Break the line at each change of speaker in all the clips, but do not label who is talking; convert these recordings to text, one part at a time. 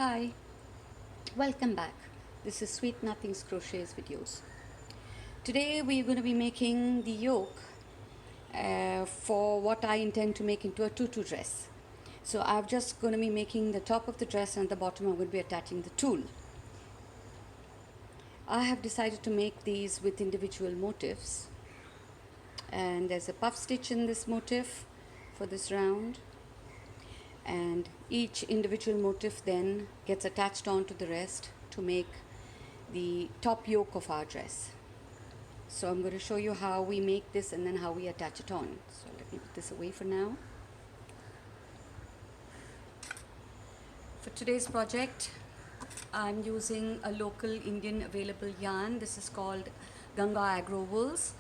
Hi, welcome back. This is Sweet Nothings Crochet's videos. Today we're going to be making the yoke for what I intend to make into a tutu dress. So I'm just going to be making the top of the dress, and at the bottom I'm going to be attaching the tulle. I have decided to make these with individual motifs, and there's a puff stitch in this motif for this round, and each individual motif then gets attached onto the rest to make the top yoke of our dress. So I'm going to show you how we make this and then how we attach it on. So let me put this away for now. For today's project, I'm using a local Indian available yarn. This is called Ganga Agro Wools,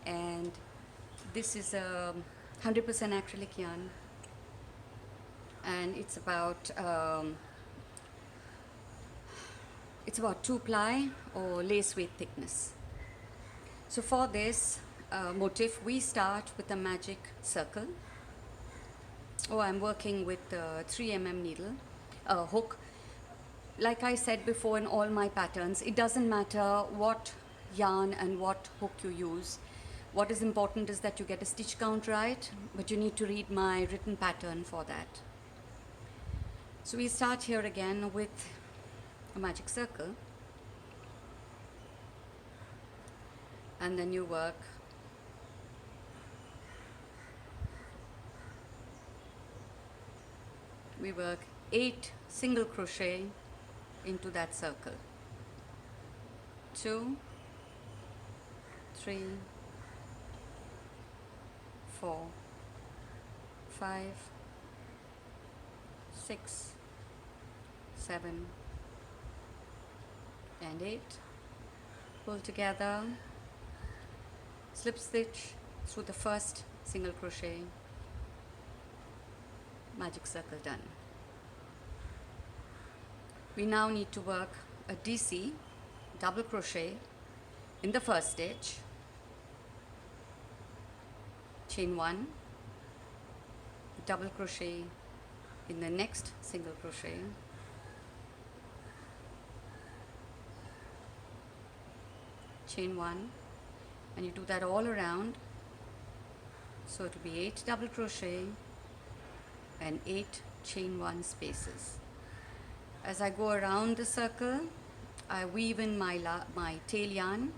and this is a 100% acrylic yarn, and it's about 2-ply or lace weight thickness. So for this motif, we start with a magic circle. I'm working with 3mm needle, hook. Like I said before, in all my patterns, it doesn't matter what yarn and what hook you use. What is important is that you get a stitch count right, but you need to read my written pattern for that. So we start here again with a magic circle, and then you work we work 8 single crochet into that circle. 2, 3, 4, 5, 6, 7, and 8. Pull together, slip stitch through the first single crochet, magic circle done. We now need to work a DC double crochet in the first stitch, chain 1, double crochet in the next single crochet, chain 1, and you do that all around. So it will be 8 double crochet and 8 chain 1 spaces. As I go around the circle, I weave in my tail yarn,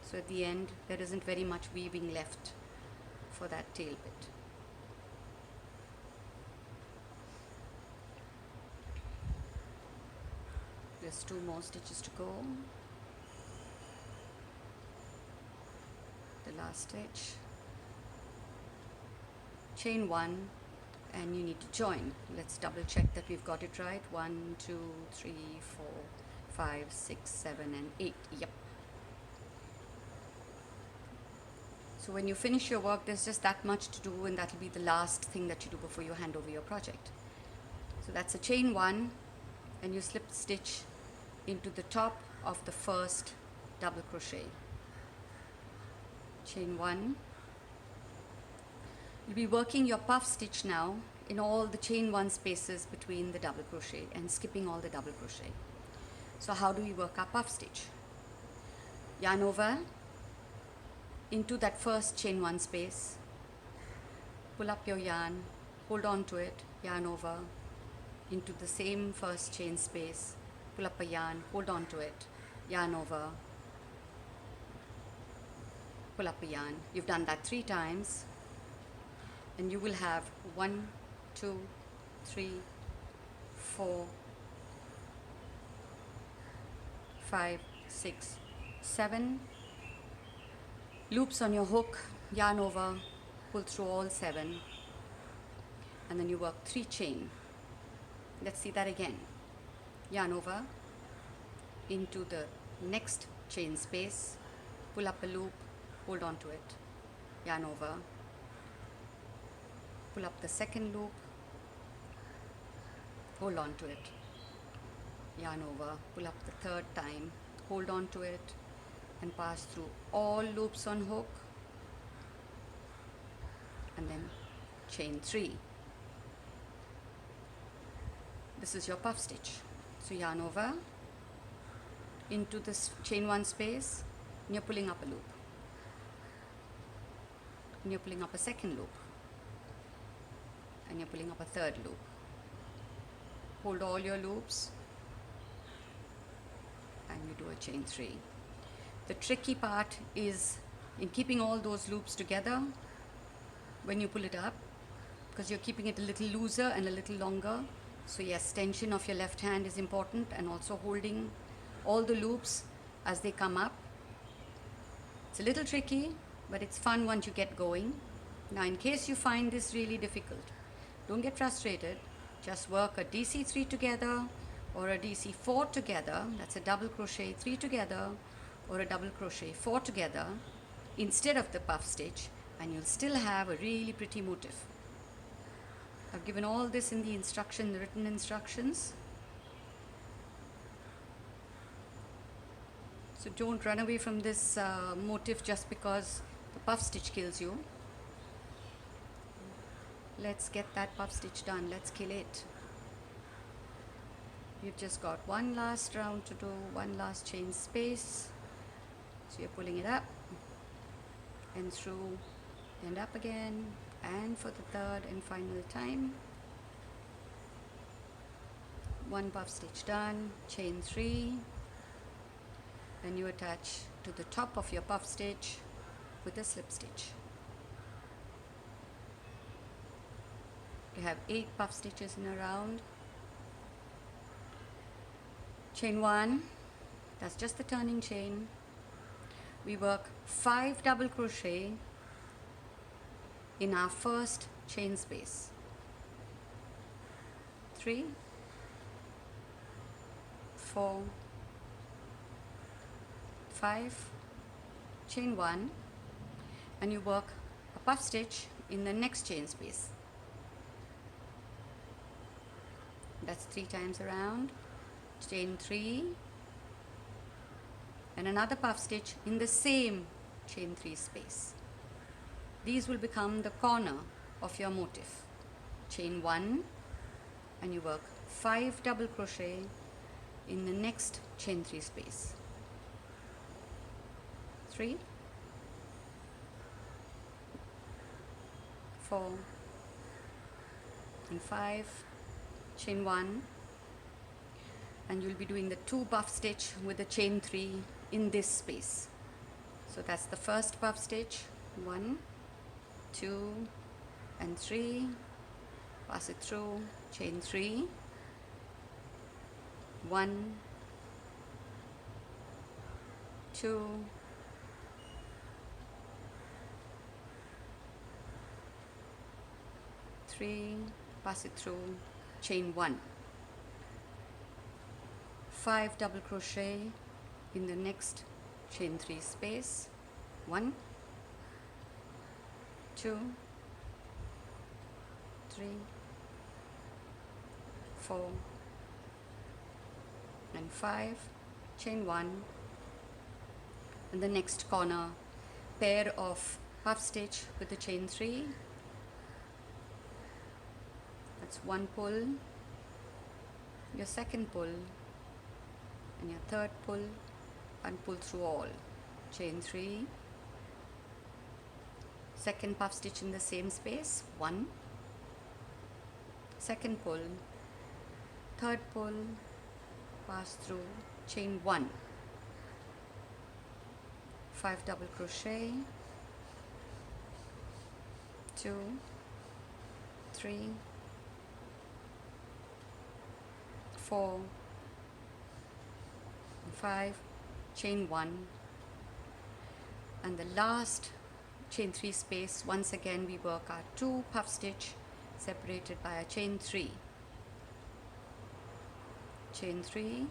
so at the end there isn't very much weaving left for that tail bit. There's 2 more stitches to go. The last stitch, chain 1, and you need to join. Let's double check that we've got it right. 1, 2, 3, 4, 5, 6, 7, and 8. Yep. So when you finish your work, there's just that much to do, and that'll be the last thing that you do before you hand over your project. So that's a chain 1, and you slip stitch into the top of the first double crochet. Chain 1. You'll be working your puff stitch now in all the chain 1 spaces between the double crochet and skipping all the double crochet. So how do we work our puff stitch? Yarn over into that first chain 1 space, pull up your yarn, hold on to it, yarn over into the same first chain space, pull up a yarn, hold on to it, yarn over, pull up a yarn. You've done that 3 times, and you will have 1, 2, 3, 4, 5, 6, 7 loops on your hook, yarn over, pull through all 7, and then you work 3 chain. Let's see that again. Yarn over into the next chain space, pull up a loop, hold on to it, yarn over, pull up the second loop, hold on to it, yarn over, pull up the third time, hold on to it, and pass through all loops on hook, and then chain 3. this is your puff stitch. So yarn over into this chain 1 space, and you're pulling up a loop, and you're pulling up a second loop, and you're pulling up a third loop. Hold all your loops and you do a chain 3. The tricky part is in keeping all those loops together when you pull it up, because you're keeping it a little looser and a little longer. So yes, tension of your left hand is important, and also holding all the loops as they come up. It's a little tricky, but it's fun once you get going. Now in case you find this really difficult, don't get frustrated. Just work a DC3 together or a DC4 together. That's a double crochet 3 together or a double crochet 4 together instead of the puff stitch, and you'll still have a really pretty motif. I've given all this in the instruction, the written instructions. So don't run away from this motif just because the puff stitch kills you. Let's get that puff stitch done. Let's kill it. You've just got one last round to do, one last chain space. So you're pulling it up and through and up again, and for the third and final time, one puff stitch done, chain 3, and you attach to the top of your puff stitch with a slip stitch. You have 8 puff stitches in a round. Chain 1, that's just the turning chain. We work 5 double crochet in our first chain space. 3, 4, 5, chain 1, and you work a puff stitch in the next chain space. That's 3 times around. Chain 3 and another puff stitch in the same chain 3 space. These will become the corner of your motif. Chain 1 and you work 5 double crochet in the next chain 3 space. 3, 4 and 5, chain 1, and you'll be doing the 2 puff stitch with the chain 3 in this space. So that's the first puff stitch, 1, 2 and 3, pass it through, chain 3, 1, 2, 3, pass it through, chain 1, 5 double crochet in the next chain 3 space, 1, 2, 3, 4 and 5, chain 1, and the next corner pair of puff stitch with the chain 3. That's 1 pull, your second pull, and your third pull, and pull through all, chain 3, second puff stitch in the same space, 1, second pull, third pull, pass through, chain 1, 5 double crochet, 2, 3, 4 and 5, chain 1, and the last chain 3 space, once again we work our 2 puff stitch separated by a chain 3, chain 3,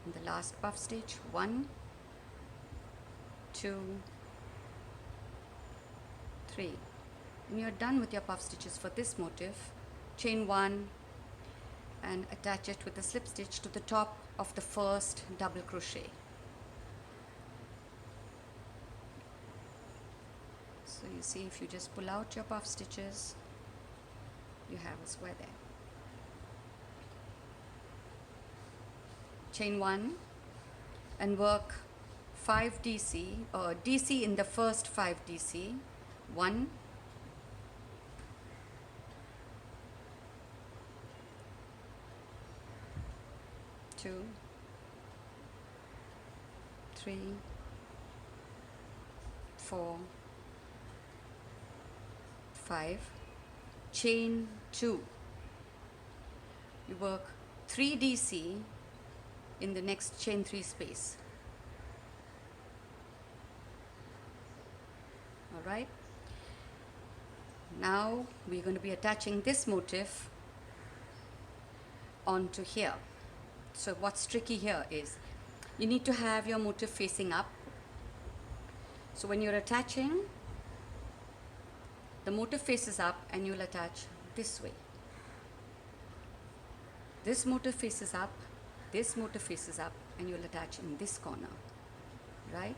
and the last puff stitch, 1, 2, 3, and you're done with your puff stitches for this motif. Chain 1 and attach it with a slip stitch to the top of the first double crochet. So you see, if you just pull out your puff stitches, you have a square there. chain 1 and work 5 DC or DC in the first 5 DC. 1, 2, 3, 4, 5, chain 2. You work 3 DC in the next chain 3 space. Alright, now we're going to be attaching this motif onto here. So what's tricky here is you need to have your motif facing up. So when you're attaching, the motif faces up and you'll attach this way. This motif faces up, this motif faces up, and you'll attach in this corner, right?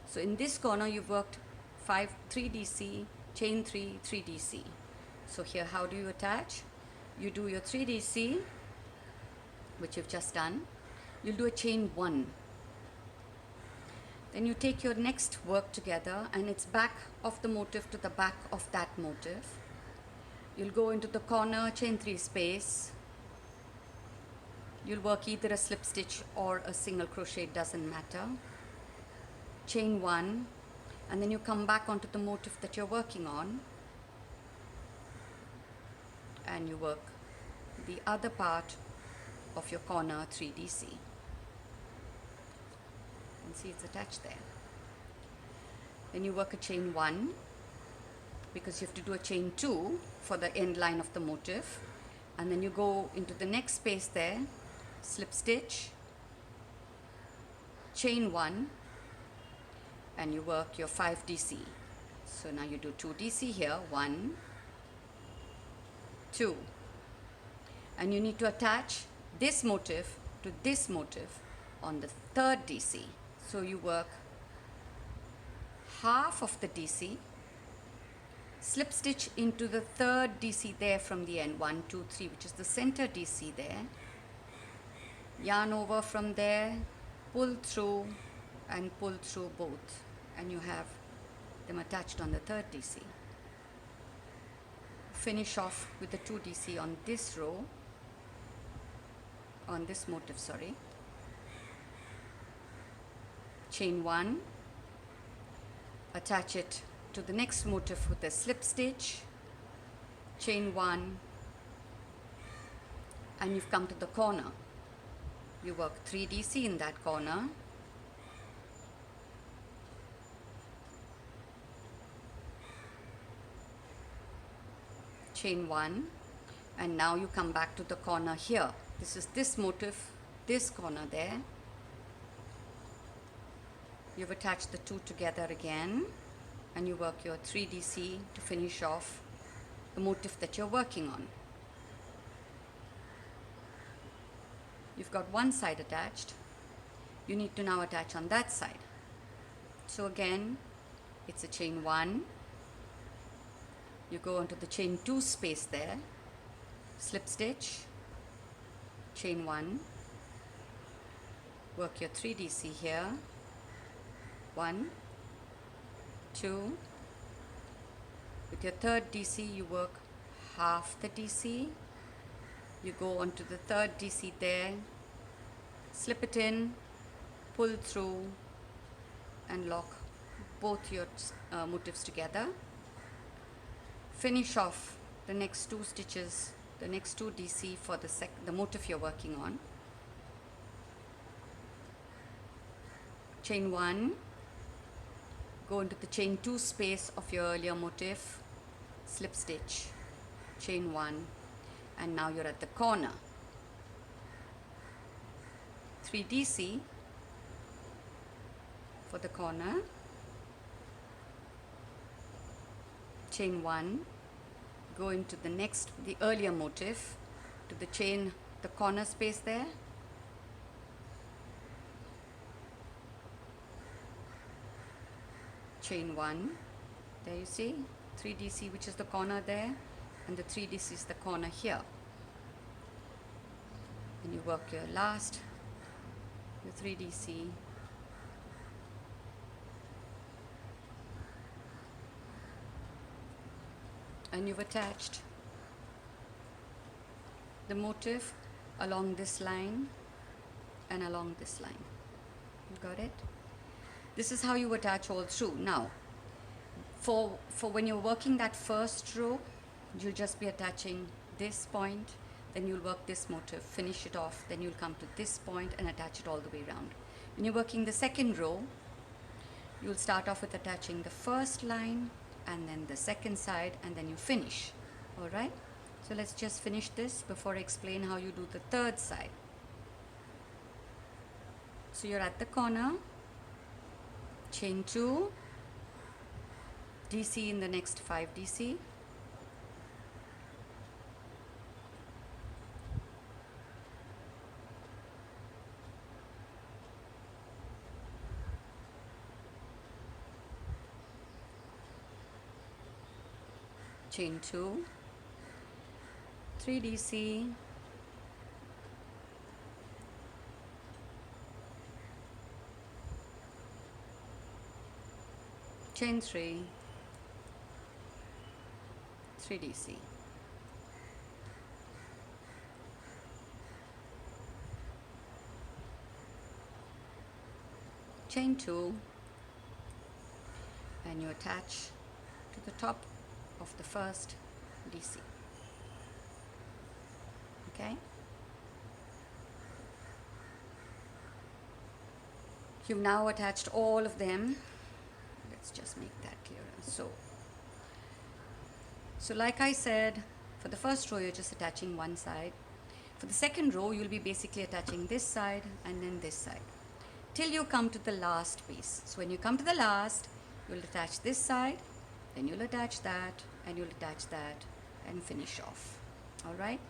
So in this corner you've worked 3 DC, chain 3, 3 DC. So here how do you attach? You do your 3 DC, which you've just done. You'll do a chain 1. Then you take your next work together and it's back of the motif to the back of that motif. You'll go into the corner chain 3 space. You'll work either a slip stitch or a single crochet, it doesn't matter. Chain 1, and then you come back onto the motif that you're working on and you work the other part of your corner 3 DC. And see, it's attached there. Then you work a chain 1 because you have to do a chain 2 for the end line of the motif, and then you go into the next space there, slip stitch, chain 1, and you work your 5 DC. So now you do 2 DC here, 1, 2, and you need to attach this motif to this motif on the 3rd DC. So you work half of the DC, slip stitch into the 3rd DC there from the end, 1, 2, 3, which is the center DC there, yarn over from there, pull through and pull through both, and you have them attached on the 3rd DC. Finish off with the 2 DC on this row, on this motif, sorry. Chain 1, attach it to the next motif with a slip stitch, chain 1, and you've come to the corner. You work 3 DC in that corner, chain 1, and now you come back to the corner here. This is this motif, this corner there. You've attached the 2 together again, and you work your 3 DC to finish off the motif that you're working on. You've got one side attached. You need to now attach on that side. So again, it's a chain 1. You go into the chain 2 space there, slip stitch, chain 1, work your 3 DC here, 1, 2, with your 3rd DC you work half the DC, you go onto the 3rd DC there, slip it in, pull through and lock both your motifs together. Finish off the next 2 stitches, the next 2 DC for the motif you're working on. Chain 1, go into the chain 2 space of your earlier motif, slip stitch, chain 1, and now you're at the corner. 3 DC for the corner, chain 1, go into the earlier motif to the chain, the corner space there, chain 1, there you see 3 DC, which is the corner there, and the 3 DC is the corner here, and you work your last your 3DC, and you've attached the motif along this line and along this line. You got it? This is how you attach all through. Now, for when you're working that first row, you'll just be attaching this point, then you'll work this motif, finish it off, then you'll come to this point and attach it all the way around. When you're working the second row, you'll start off with attaching the first line and then the second side, and then you finish. All right? So let's just finish this before I explain how you do the third side. So you're at the corner, chain 2, DC in the next 5 DC, chain 2, 3 DC, chain 3, 3 DC, chain 2, and you attach to the top of the first DC. Okay? You've now attached all of them. Let's just make that clearer. So like I said, for the first row you're just attaching one side. For the second row you'll be basically attaching this side and then this side till you come to the last piece. So when you come to the last, you'll attach this side, then you'll attach that, and you'll attach that and finish off. All right?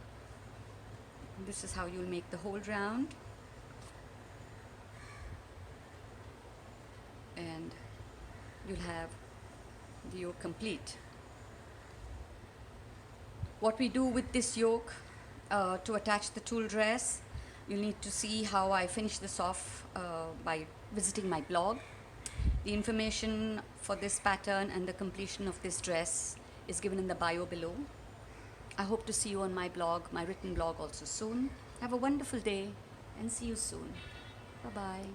And this is how you'll make the whole round. And you'll have the yoke complete. What we do with this yoke to attach the tulle dress, you'll need to see how I finish this off by visiting my blog. The information for this pattern and the completion of this dress is given in the bio below. I hope to see you on my blog, my written blog also soon. Have a wonderful day and see you soon. Bye-bye.